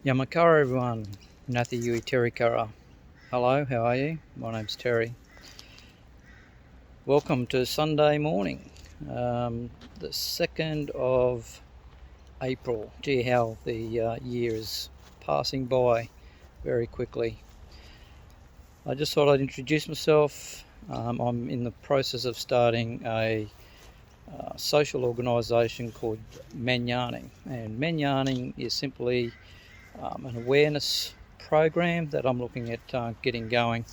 Yamakara everyone, Ngati Yui Terry Kara. Hello, how are you? My name's Terry. Welcome to Sunday morning, the 2nd of April. Gee, how the year is passing by very quickly. I just thought I'd introduce myself. I'm in the process of starting a social organisation called MenYarning, and MenYarning is simply an awareness program that I'm looking at getting going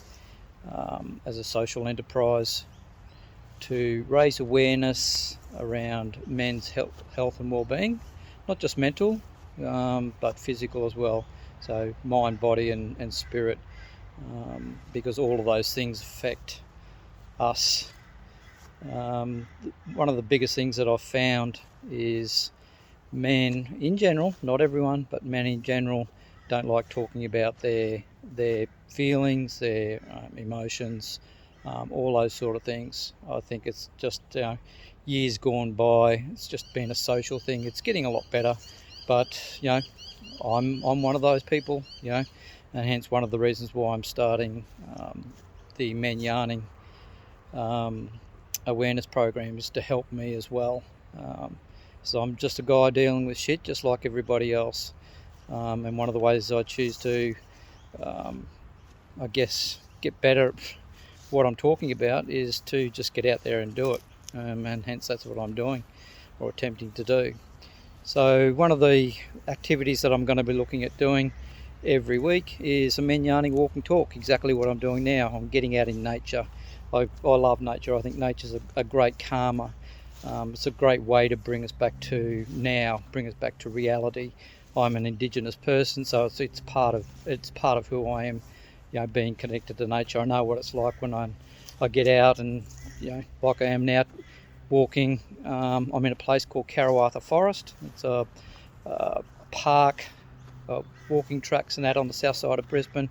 as a social enterprise to raise awareness around men's health and well-being, not just mental, but physical as well. So mind, body, and spirit, because all of those things affect us. One of the biggest things that I've found is men in general, not everyone, but men in general, don't like talking about their feelings, their emotions, all those sort of things. I think it's just years gone by. It's just been a social thing. It's getting a lot better, but I'm one of those people, and hence one of the reasons why I'm starting the MenYarning awareness program is to help me as well. So I'm just a guy dealing with shit just like everybody else. And one of the ways I choose to, I guess, get better at what I'm talking about is to just get out there and do it. And hence that's what I'm doing or attempting to do. So one of the activities that I'm going to be looking at doing every week is a MenYarning walk and talk, exactly what I'm doing now. I'm getting out in nature. I love nature. I think nature's a great calmer. It's a great way to bring us back to reality. I'm an Indigenous person, so it's part of who I am. Being connected to nature. I know what it's like when I get out and like I am now, walking. I'm in a place called Karawatha Forest. It's a park, walking tracks and that on the south side of Brisbane.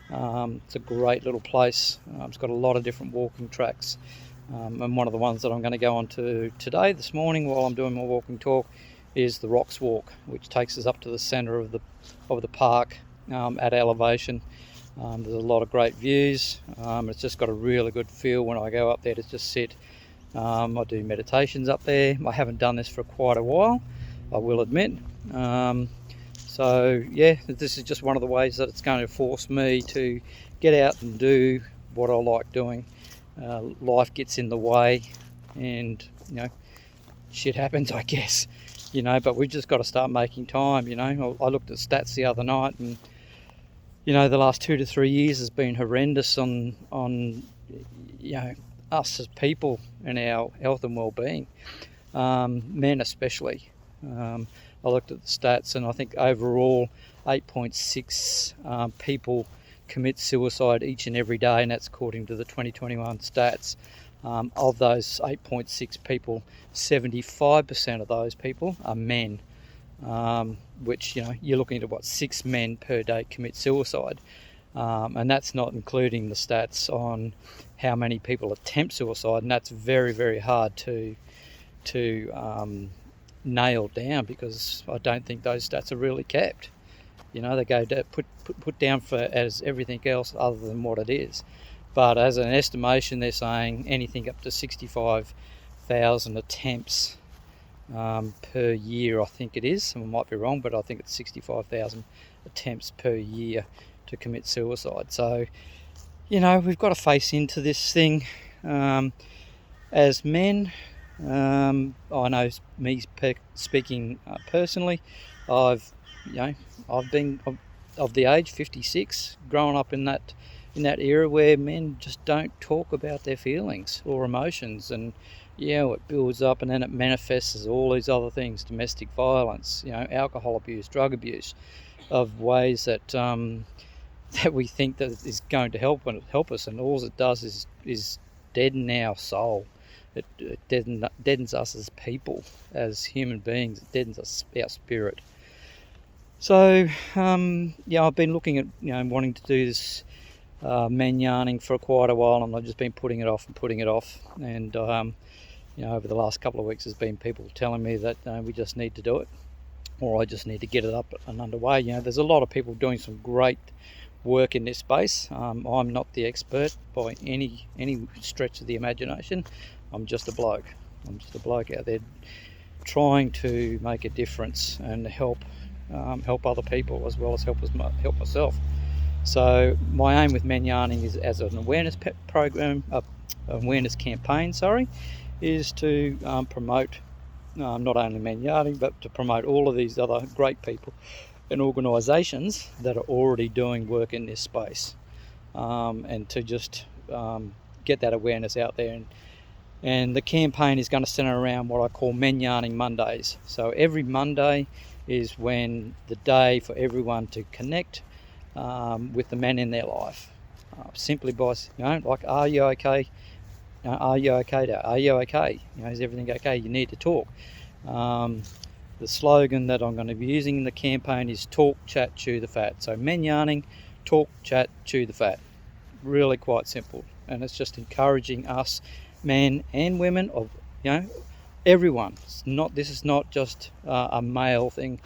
It's a great little place. It's got a lot of different walking tracks. And one of the ones that I'm going to go on to today, this morning, while I'm doing my walking talk, is the Rocks Walk, which takes us up to the centre of the park at elevation. There's a lot of great views. It's just got a really good feel when I go up there to just sit. I do meditations up there. I haven't done this for quite a while, I will admit. So yeah, this is just one of the ways that it's going to force me to get out and do what I like doing. Life gets in the way, and shit happens, I guess. But we've just got to start making time. I looked at stats the other night, and the last 2 to 3 years has been horrendous on us as people and our health and well-being, men especially. I looked at the stats, and I think overall 8.6 people commit suicide each and every day, and that's according to the 2021 stats. Of those 8.6 people, 75% of those people are men, which you're looking at 6 men per day commit suicide, and that's not including the stats on how many people attempt suicide, and that's very, very hard to nail down, because I don't think those stats are really kept. They go to put down for as everything else other than what it is. But as an estimation, they're saying anything up to 65,000 attempts per year, I think it is. I might be wrong, but I think it's 65,000 attempts per year to commit suicide. So, we've got to face into this thing as men. I know me speaking personally, I've been of the age 56, growing up in that era where men just don't talk about their feelings or emotions, and it builds up and then it manifests as all these other things: domestic violence, alcohol abuse, drug abuse, of ways that that we think that is going to help us, and all it does is deaden our soul. It deadens us as people, as human beings. It deadens our spirit. So I've been looking at wanting to do this MenYarning for quite a while, and I've just been putting it off. And over the last couple of weeks, there's been people telling me that we just need to do it. or I just need to get it up and underway. There's a lot of people doing some great work in this space. I'm not the expert by any stretch of the imagination. I'm just a bloke. I'm just a bloke out there trying to make a difference and help other people as well as help myself. So my aim with MenYarning is, as an awareness campaign, is to promote not only MenYarning, but to promote all of these other great people and organisations that are already doing work in this space, and to just get that awareness out there. And the campaign is going to centre around what I call MenYarning Mondays. So every Monday is when the day for everyone to connect with the men in their life, simply by, like, are you okay? Are you okay? Are you okay? Is everything okay? You need to talk. The slogan that I'm going to be using in the campaign is talk, chat, chew the fat. So MenYarning, talk, chat, chew the fat. Really quite simple. And it's just encouraging us, men and women, of everyone. This is not just a male thing,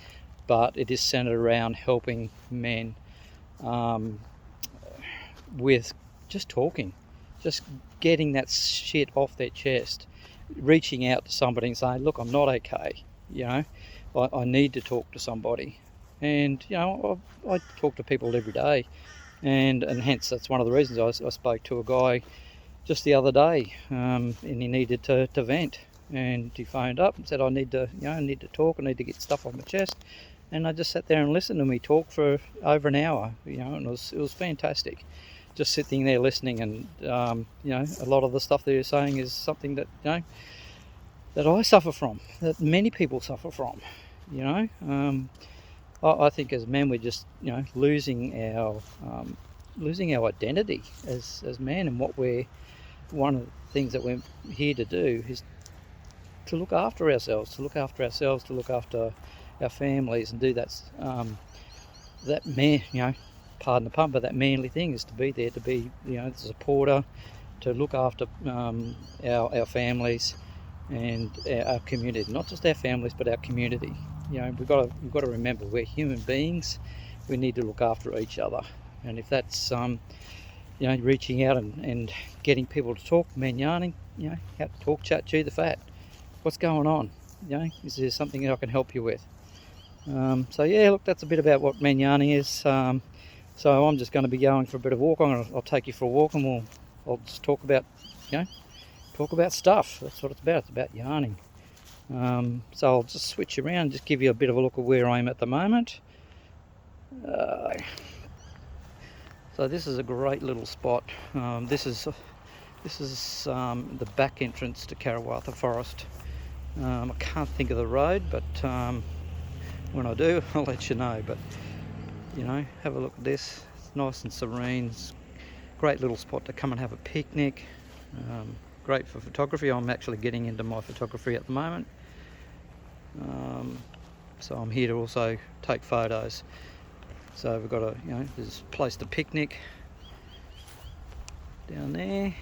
but it is centered around helping men with just talking, just getting that shit off their chest, reaching out to somebody and saying, look, I'm not okay, I need to talk to somebody. And I talk to people every day, and hence that's one of the reasons I spoke to a guy just the other day, and he needed to vent, and he phoned up and said, I need to talk, I need to get stuff off my chest. And I just sat there and listened, and we talked for over an hour, and it was fantastic. Just sitting there listening, and a lot of the stuff that you're saying is something that that I suffer from, that many people suffer from. I think as men we're just losing our identity as men, and one of the things that we're here to do is to look after ourselves, to look after our families, and do that man, pardon the pun, but that manly thing is to be there, to be the supporter, to look after our families and our community, not just our families but our community. We've got to remember, we're human beings. We need to look after each other, and if that's reaching out and getting people to talk, MenYarning, how to talk, chat, chew the fat. What's going on? Is there something that I can help you with? So yeah, look, that's a bit about what MenYarning is. So I'm just going to be going for a bit of walk. I'll take you for a walk, and I'll just talk about stuff. That's what it's about. It's about yarning. So I'll just switch around and just give you a bit of a look at where I am at the moment. So this is a great little spot. This is the back entrance to Karawatha Forest. I can't think of the road, but when I do, I'll let you know. But have a look at this. It's nice and serene. It's a great little spot to come and have a picnic. Great for photography. I'm actually getting into my photography at the moment. So I'm here to also take photos. So we've got there's a place to picnic down there.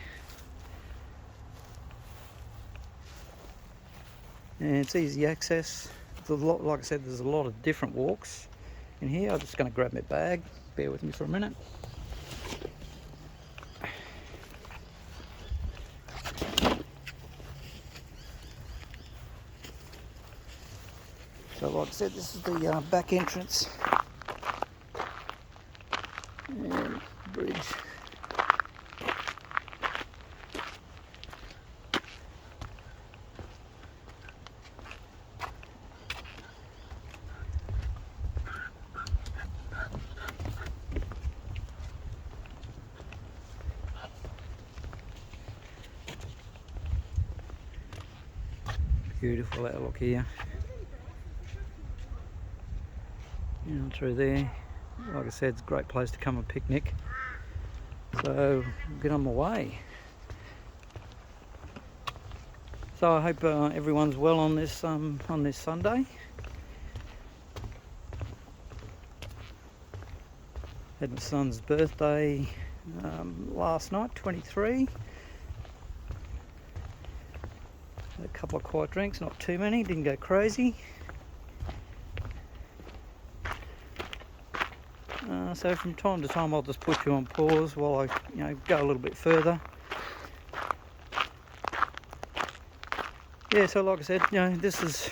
And it's easy access. Like I said, there's a lot of different walks in here. I'm just going to grab my bag. Bear with me for a minute. So like I said, this is the back entrance and bridge. Beautiful outlook here. Through there, like I said, it's a great place to come and picnic. So I'll get on my way. So I hope everyone's well on this Sunday. Had my son's birthday last night, 23. Had a couple of quiet drinks, not too many, didn't go crazy. So from time to time I'll just put you on pause while I go a little bit further. Yeah, so like I said, this is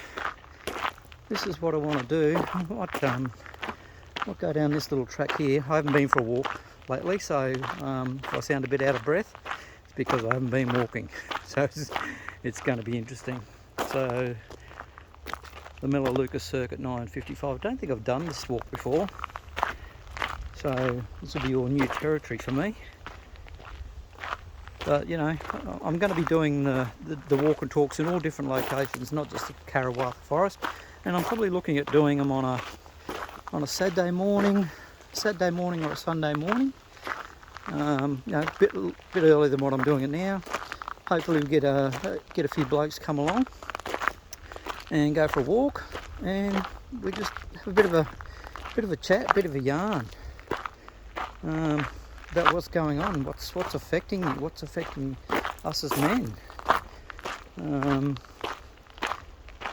what I want to do. I might go down this little track here. I haven't been for a walk lately, so if I sound a bit out of breath, it's because I haven't been walking. So it's going to be interesting. So the Melaleuca Circuit 955. I don't think I've done this walk before, so this will be all new territory for me. But I'm going to be doing the walk and talks in all different locations, not just the Karawatha forest. And I'm probably looking at doing them on a Saturday morning or a Sunday morning. A bit earlier than what I'm doing it now. Hopefully we get a few blokes come along and go for a walk, and we just have a bit of a chat, a bit of a yarn about what's going on, what's affecting you, what's affecting us as men,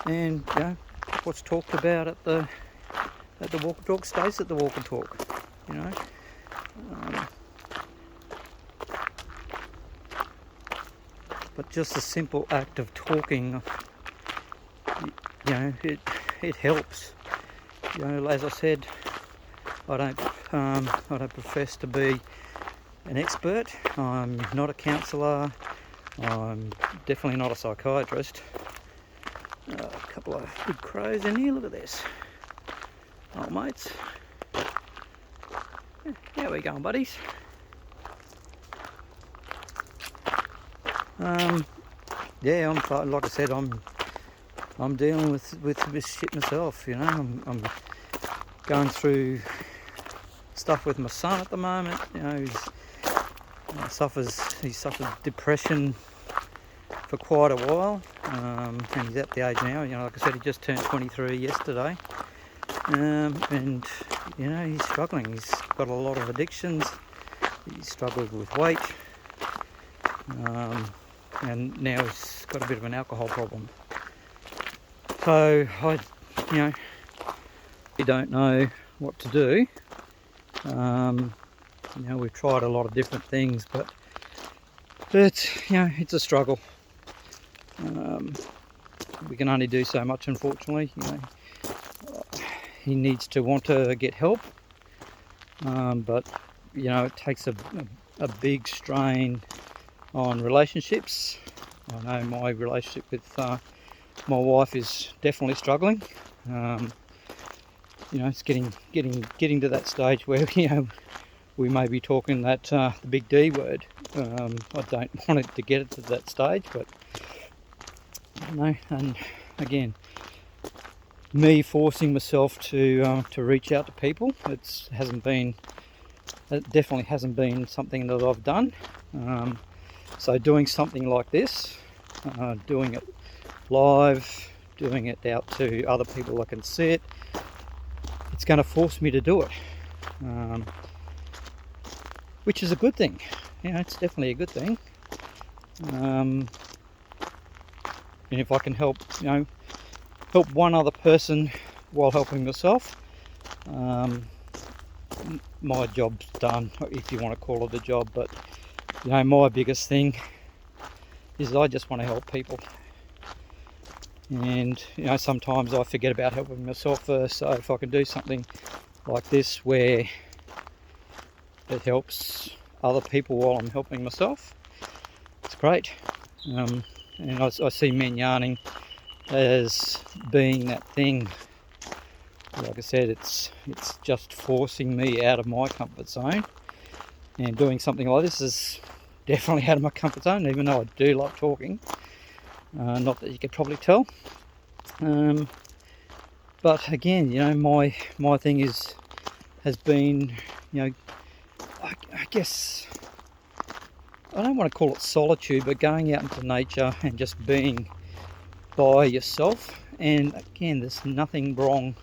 and what's talked about at the walk and talk stays at the walk and talk. But just the simple act of talking, it helps. As I said, I don't profess to be an expert. I'm not a counsellor. I'm definitely not a psychiatrist. A couple of big crows in here. Look at this, old mates. How we going, buddies? Yeah, like I said, I'm dealing with this shit myself. I'm going through stuff with my son at the moment. He suffered depression for quite a while, and he's at the age now. Like I said, he just turned 23 yesterday, and he's struggling. He's got a lot of addictions. He's struggled with weight. And now he's got a bit of an alcohol problem. So we don't know what to do. We've tried a lot of different things, but it's a struggle. We can only do so much, unfortunately. He needs to want to get help, but it takes a big strain on relationships. I know my relationship with my wife is definitely struggling. It's getting to that stage where we may be talking that the big D word. I don't want it to get it to that stage, but and again, me forcing myself to reach out to people, it definitely hasn't been something that I've done. So doing something like this, doing it live, doing it out to other people that can see it, it's going to force me to do it, which is a good thing. It's definitely a good thing. And if I can help one other person while helping myself, my job's done, if you want to call it a job. But my biggest thing is I just want to help people, and sometimes I forget about helping myself first. So if I can do something like this where it helps other people while I'm helping myself, it's great. And I see MenYarning as being that thing. Like I said, it's just forcing me out of my comfort zone, and doing something like this is definitely out of my comfort zone, even though I do love talking. Not that you could probably tell. But again, my thing has been, I guess, I don't want to call it solitude, but going out into nature and just being by yourself. And again, there's nothing wrong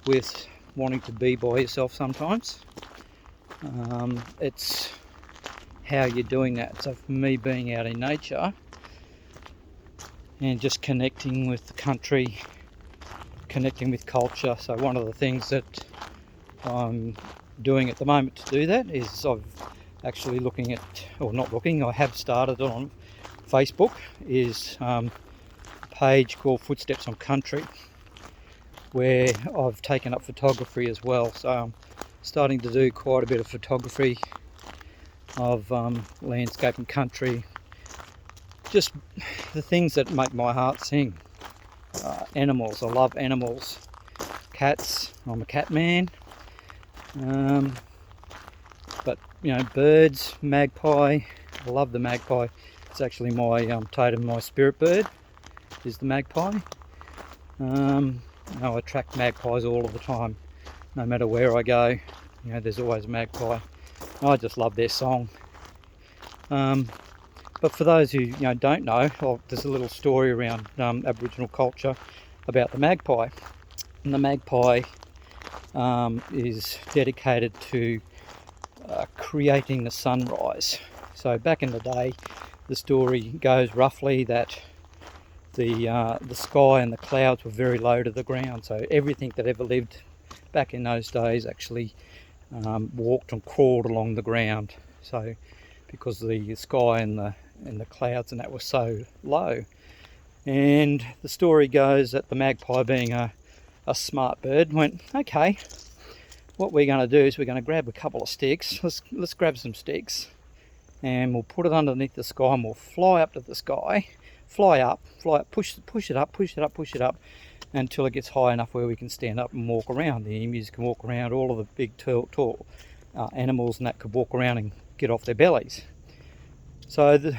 with wanting to be by yourself sometimes. It's how you're doing that. So for me, being out in nature and just connecting with the country, connecting with culture. So one of the things that I'm doing at the moment to do that is I've actually looking at, or not looking, I have started on Facebook, is a page called Footsteps on Country, where I've taken up photography as well. So I'm starting to do quite a bit of photography of landscape and country, just the things that make my heart sing. Animals, I love animals. Cats, I'm a cat man. But birds, magpie, I love the magpie. It's actually my totem, my spirit bird is the magpie. I attract magpies all of the time, no matter where I go. There's always a magpie. I just love their song. But for those who don't know, there's a little story around Aboriginal culture about the magpie. And the magpie is dedicated to creating the sunrise. So back in the day, the story goes roughly that the sky and the clouds were very low to the ground. So everything that ever lived back in those days actually walked and crawled along the ground. So because the sky and the clouds and that were so low. And the story goes that the magpie, being a smart bird, went, okay, what we're going to do is we're going to grab a couple of sticks. Let's grab some sticks and we'll put it underneath the sky and we'll fly up to the sky, fly up, push it up until it gets high enough where we can stand up and walk around. The emus can walk around, all of the big tall animals and that could walk around and get off their bellies. So a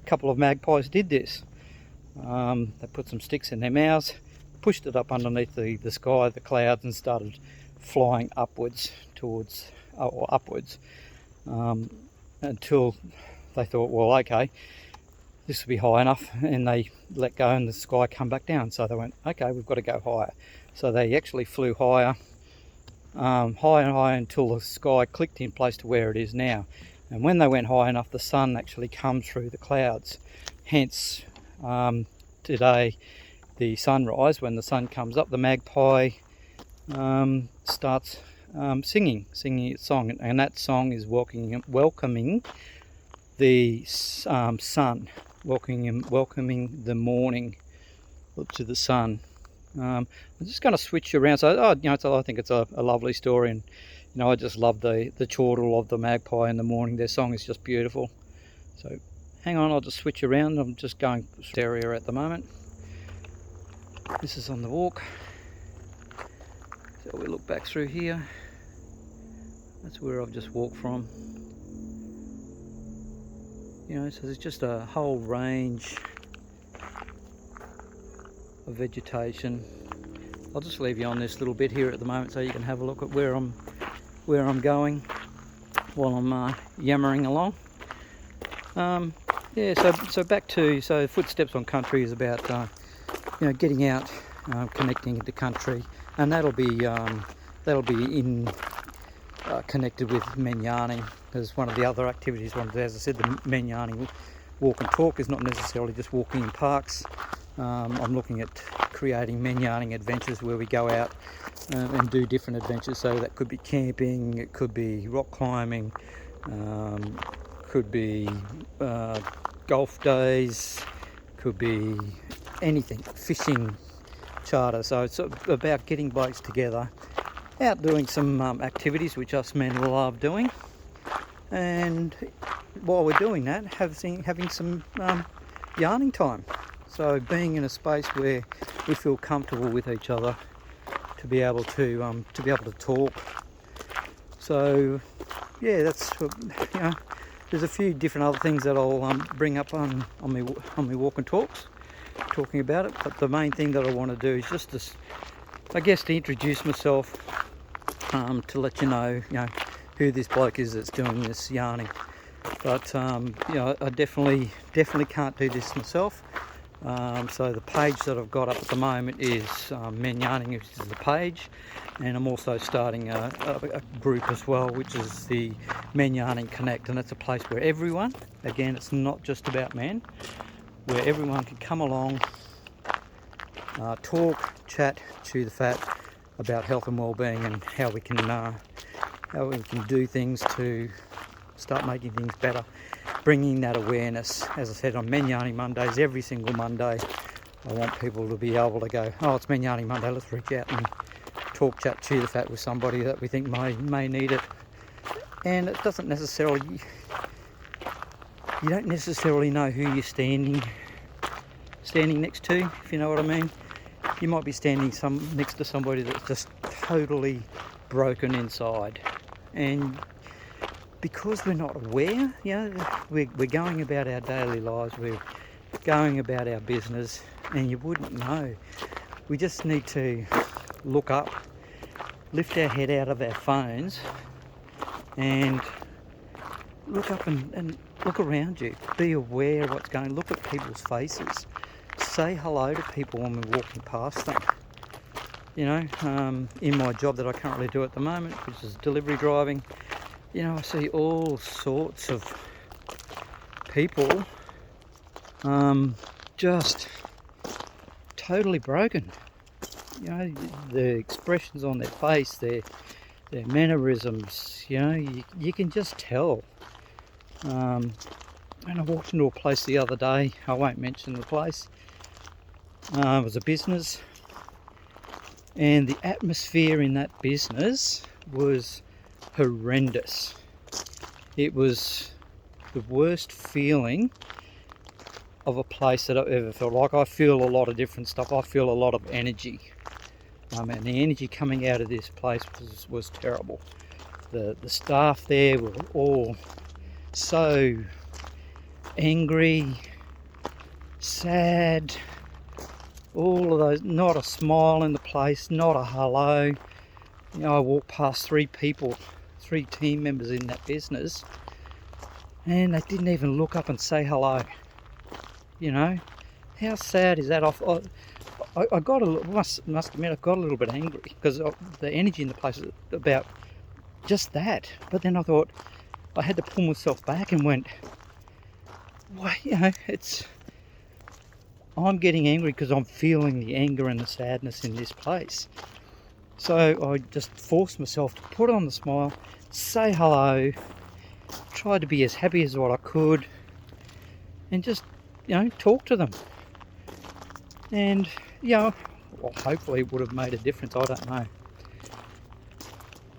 couple of magpies did this. They put some sticks in their mouths, pushed it up underneath the sky, the clouds, and started flying upwards until they thought, well, okay, this will be high enough, and they let go and the sky come back down. So they went, okay, we've got to go higher. So they actually flew higher, higher and higher until the sky clicked in place to where it is now. And when they went high enough, the sun actually comes through the clouds. Hence, today, the sunrise, when the sun comes up, the magpie starts singing its song, and that song is welcoming the sun, welcoming the morning to the sun. I'm just going to switch around. So, I think it's a lovely story, and I just love the chortle of the magpie in the morning. Their song is just beautiful. So, hang on, I'll just switch around. I'm just going to this area at the moment. This is on the walk. So we look back through here. That's where I've just walked from. So there's just a whole range of vegetation. I'll just leave you on this little bit here at the moment so you can have a look at where I'm going while I'm yammering along. So back to Footsteps on Country is about getting out, connecting into country, and that'll be in connected with MenYarning. As one of the other activities, as I said, the MenYarning walk and talk is not necessarily just walking in parks. I'm looking at creating MenYarning adventures where we go out and do different adventures. So that could be camping, it could be rock climbing, could be golf days, could be anything, fishing, charter. So it's about getting blokes together, out doing some activities which us men love doing, and while we're doing that, having some yarning time. So being in a space where we feel comfortable with each other to be able to talk. So yeah, that's there's a few different other things that I'll bring up on my walk and talks, talking about it. But the main thing that I want to do is just to introduce myself, to let you know who this bloke is that's doing this yarning. But I definitely can't do this myself. So the page that I've got up at the moment is MenYarning, which is the page, and I'm also starting a group as well, which is the MenYarning Connect, and that's a place where everyone, again, it's not just about men, where everyone can come along, talk, chat, chew the fat about health and well-being, and how we can how we can do things to start making things better, bringing that awareness. As I said, on MenYarning Mondays, every single Monday, I want people to be able to go, oh, it's MenYarning Monday, let's reach out and talk, chat, chew the fat with somebody that we think may need it. And it doesn't necessarily, you don't necessarily know who you're standing next to, if you know what I mean. You might be standing next to somebody that's just totally broken inside, and because we're not aware, we're going about our daily lives, we're going about our business, and you wouldn't know. We just need to look up, lift our head out of our phones, and look up and look around you. Be aware of what's going on. Look at people's faces. Say hello to people when we're walking past them. In my job that I currently do at the moment, which is delivery driving, I see all sorts of people just totally broken. The expressions on their face, their mannerisms, you can just tell. And I walked into a place the other day, I won't mention the place. It was a business, and the atmosphere in that business was horrendous. It was the worst feeling of a place that I've ever felt. Like, I feel a lot of different stuff. I feel a lot of energy, and the energy coming out of this place was terrible. The staff there were all so angry, sad, all of those, not a smile in the place, not a hello. I walked past 3 team members in that business, and they didn't even look up and say hello. How sad is that? I got must admit, I got a little bit angry because the energy in the place was about just that. But then I thought, I had to pull myself back and went, well, I'm getting angry because I'm feeling the anger and the sadness in this place. So I just forced myself to put on the smile, say hello, tried to be as happy as what I could, and just, talk to them. And, well, hopefully it would have made a difference, I don't know.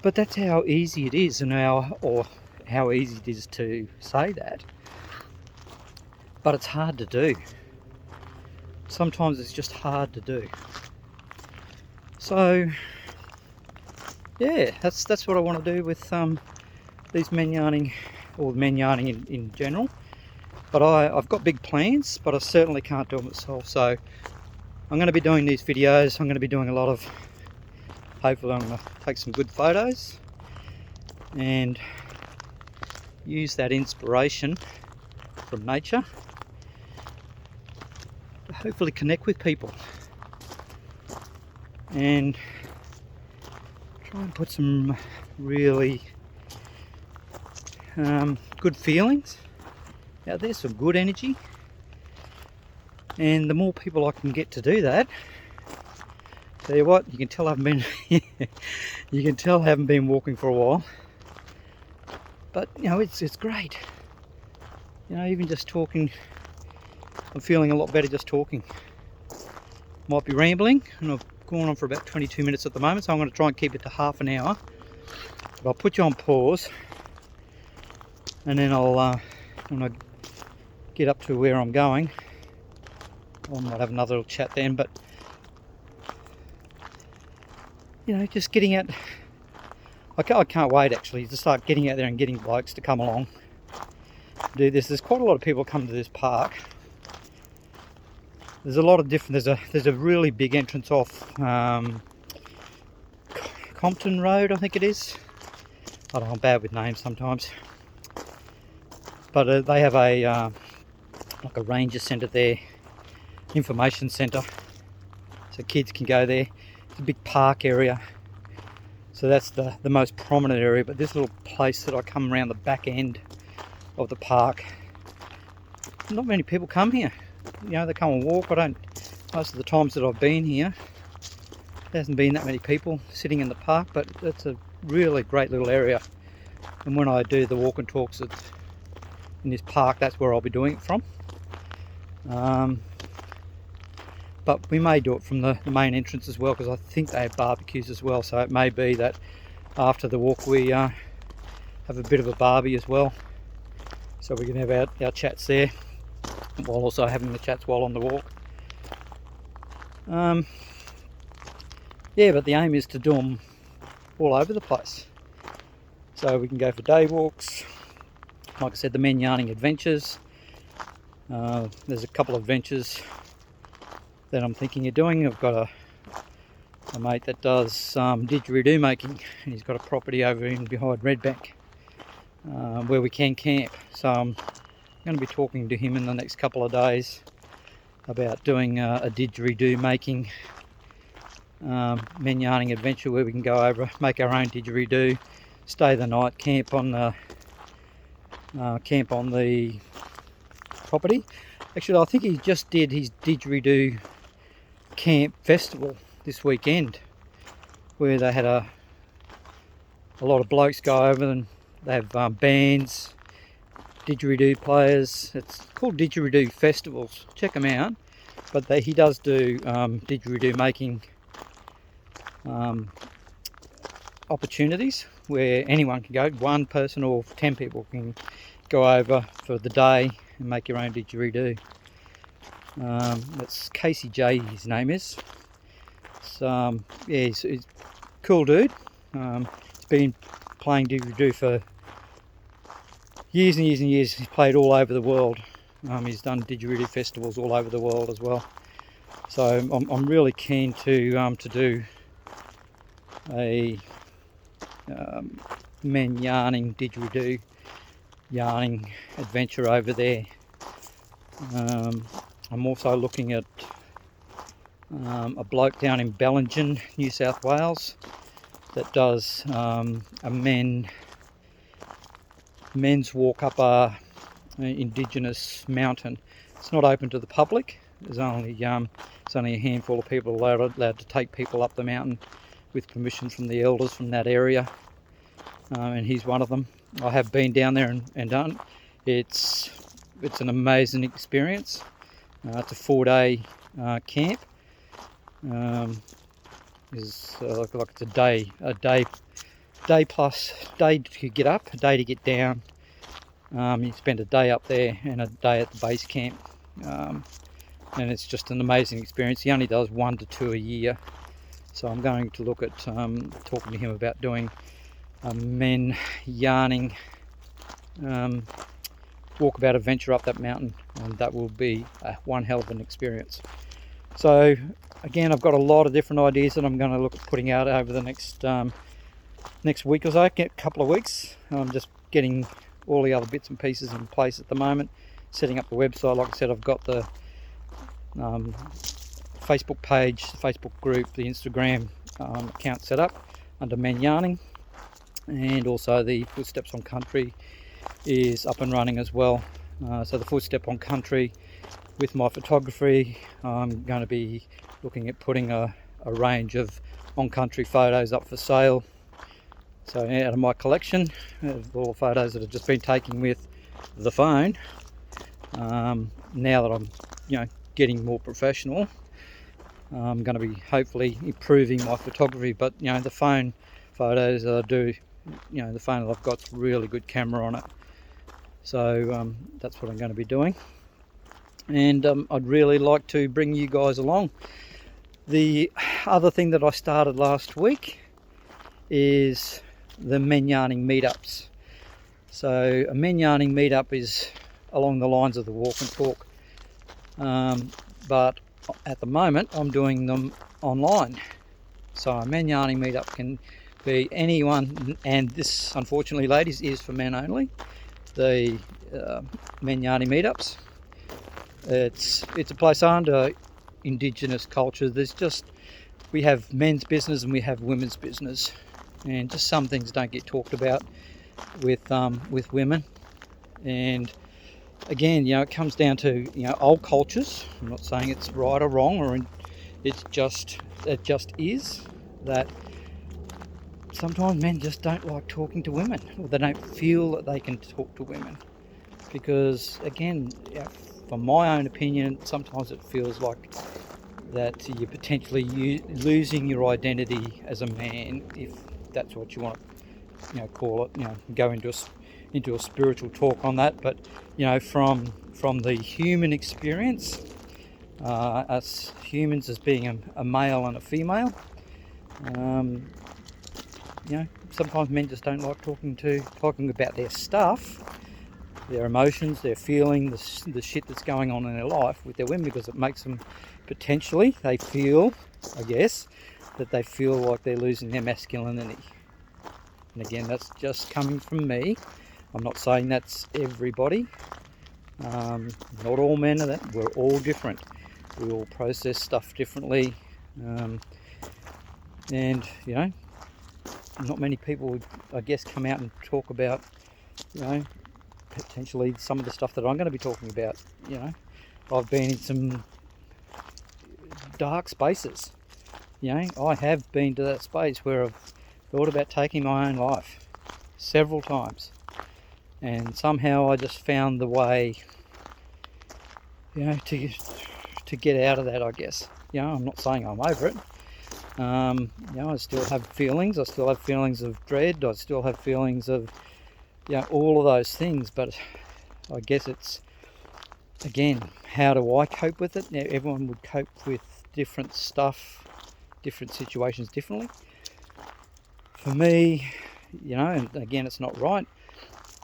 But that's how easy it is, and how easy it is to say that. But it's hard to do. Sometimes it's just hard to do. So, yeah, that's what I want to do with these MenYarning, or MenYarning in general. But I've got big plans, but I certainly can't do it myself. So I'm going to be doing these videos. I'm going to be doing a lot of, hopefully I'm going to take some good photos and use that inspiration from nature to hopefully connect with people and try and put some really good feelings out there, some good energy. And the more people I can get to do that, tell you what, you can tell I haven't been walking for a while, but it's great. Even just talking, I'm feeling a lot better just talking. Might be rambling, and I've gone on for about 22 minutes at the moment, so I'm going to try and keep it to half an hour. But I'll put you on pause, and then I'll when I get up to where I'm going, I might have another little chat then. But just getting out, I can't wait actually to start getting out there and getting blokes to come along, do this. There's quite a lot of people come to this park. There's a lot of different, there's a really big entrance off Compton Road, I think it is. I don't know, I'm bad with names sometimes. But they have a like a ranger centre there, information centre, so kids can go there. It's a big park area, so that's the most prominent area. But this little place that I come around the back end of the park, not many people come here. They come and walk. Most of the times that I've been here, there hasn't been that many people sitting in the park, but it's a really great little area. And when I do the walk and talks in this park, that's where I'll be doing it from. But we may do it from the main entrance as well, because I think they have barbecues as well. So it may be that after the walk we have a bit of a barbie as well. So we can have our chats there, while also having the chats while on the walk. Yeah, but the aim is to do them all over the place. So we can go for day walks. Like I said, the MenYarning adventures. There's a couple of adventures that I'm thinking of doing. I've got a mate that does didgeridoo making, and he's got a property over in behind Redbank where we can camp. So I'm going to be talking to him in the next couple of days about doing a didgeridoo making MenYarning adventure, where we can go over, make our own didgeridoo, stay the night, camp on the property. Actually, I think he just did his didgeridoo camp festival this weekend, where they had a lot of blokes go over, and they have bands, didgeridoo players. It's called Didgeridoo Festivals. Check them out. But he does do didgeridoo making opportunities where anyone can go. One person or 10 people can go over for the day and make your own didgeridoo. That's Casey J, his name is. So yeah, he's a cool dude. He's been playing didgeridoo for years and years and years. He's played all over the world. He's done didgeridoo festivals all over the world as well. So I'm really keen to do a MenYarning didgeridoo yarning adventure over there. I'm also looking at a bloke down in Bellingen, New South Wales, that does a men's walk up a indigenous mountain. It's not open to the public. There's only a handful of people allowed to take people up the mountain with permission from the elders from that area, and he's one of them. I have been down there and done. It's an amazing experience. It's a 4-day camp. It's like it's a day to get up, a day to get down. You spend a day up there and a day at the base camp, and it's just an amazing experience. He only does 1 to 2 a year, so I'm going to look at talking to him about doing a MenYarning walkabout adventure up that mountain, and that will be one hell of an experience. So again, I've got a lot of different ideas that I'm going to look at putting out over the next week or so, a couple of weeks. I'm just getting all the other bits and pieces in place at the moment, setting up the website. Like I said, I've got the Facebook page, the Facebook group, the Instagram account set up under MenYarning, and also the Footsteps on Country is up and running as well. So the Footstep on Country, with my photography, I'm going to be looking at putting a range of on-country photos up for sale. So out of my collection of all the photos that I've just been taking with the phone, now that I'm getting more professional, I'm going to be hopefully improving my photography. But the phone photos that I do, the phone that I've got's really good camera on it. So that's what I'm going to be doing, and I'd really like to bring you guys along. The other thing that I started last week is the MenYarning meetups. So a MenYarning meetup is along the lines of the walk and talk, but at the moment I'm doing them online. So a MenYarning meetup can be anyone, and this, unfortunately, ladies, is for men only. The MenYarning meetups, it's a place under Indigenous culture. We have men's business and we have women's business, and just some things don't get talked about with women. And again, it comes down to old cultures. I'm not saying it's right or wrong, it just is that sometimes men just don't like talking to women, or they don't feel that they can talk to women, because again, from my own opinion, sometimes it feels like that you're potentially losing your identity as a man, if that's what you want to call it. Go into a spiritual talk on that, but from the human experience, us humans as being a male and a female, sometimes men just don't like talking about their stuff, their emotions, their feeling, the shit that's going on in their life with their women, because it makes them potentially, they feel, I guess, that they feel like they're losing their masculinity. And again, that's just coming from me. I'm not saying that's everybody. Not all men are that. We're all different. We all process stuff differently. And not many people would, I guess, come out and talk about, potentially some of the stuff that I'm going to be talking about. I've been in some dark spaces. I have been to that space where I've thought about taking my own life several times, and somehow I just found the way, to get out of that, I guess. I'm not saying I'm over it. I still have feelings. I still have feelings of dread. I still have feelings of, all of those things. But I guess it's, again, how do I cope with it? Now, everyone would cope with different stuff, different situations differently. For me, and again, it's not right.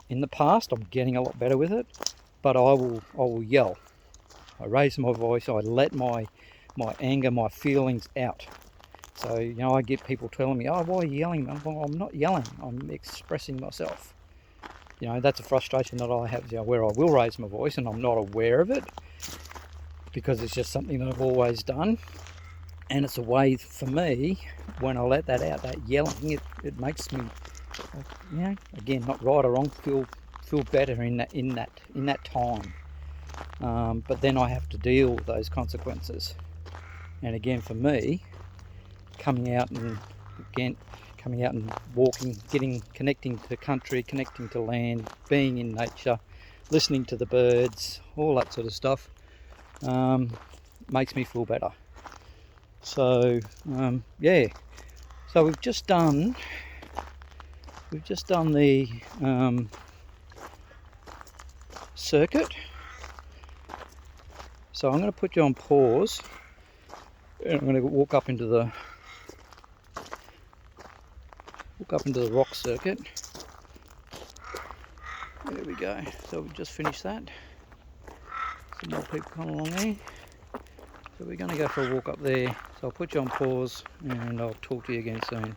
In the past, I'm getting a lot better with it, but I will yell. I raise my voice. I let my anger, my feelings out. So, I get people telling me, "Oh, why are you yelling?" I'm not yelling. I'm expressing myself. That's a frustration that I have, where I will raise my voice and I'm not aware of it, because it's just something that I've always done. And it's a way for me, when I let that out, that yelling, it makes me, again, not right or wrong, feel better in that time. But then I have to deal with those consequences. And again, for me, coming out and walking, connecting to country, connecting to land, being in nature, listening to the birds, all that sort of stuff, makes me feel better. So so we've just done the circuit. So I'm going to put you on pause, and I'm going to walk up into the rock circuit. There we go. So we've just finished that. Some more people come along there. So we're going to go for a walk up there. So I'll put you on pause and I'll talk to you again soon.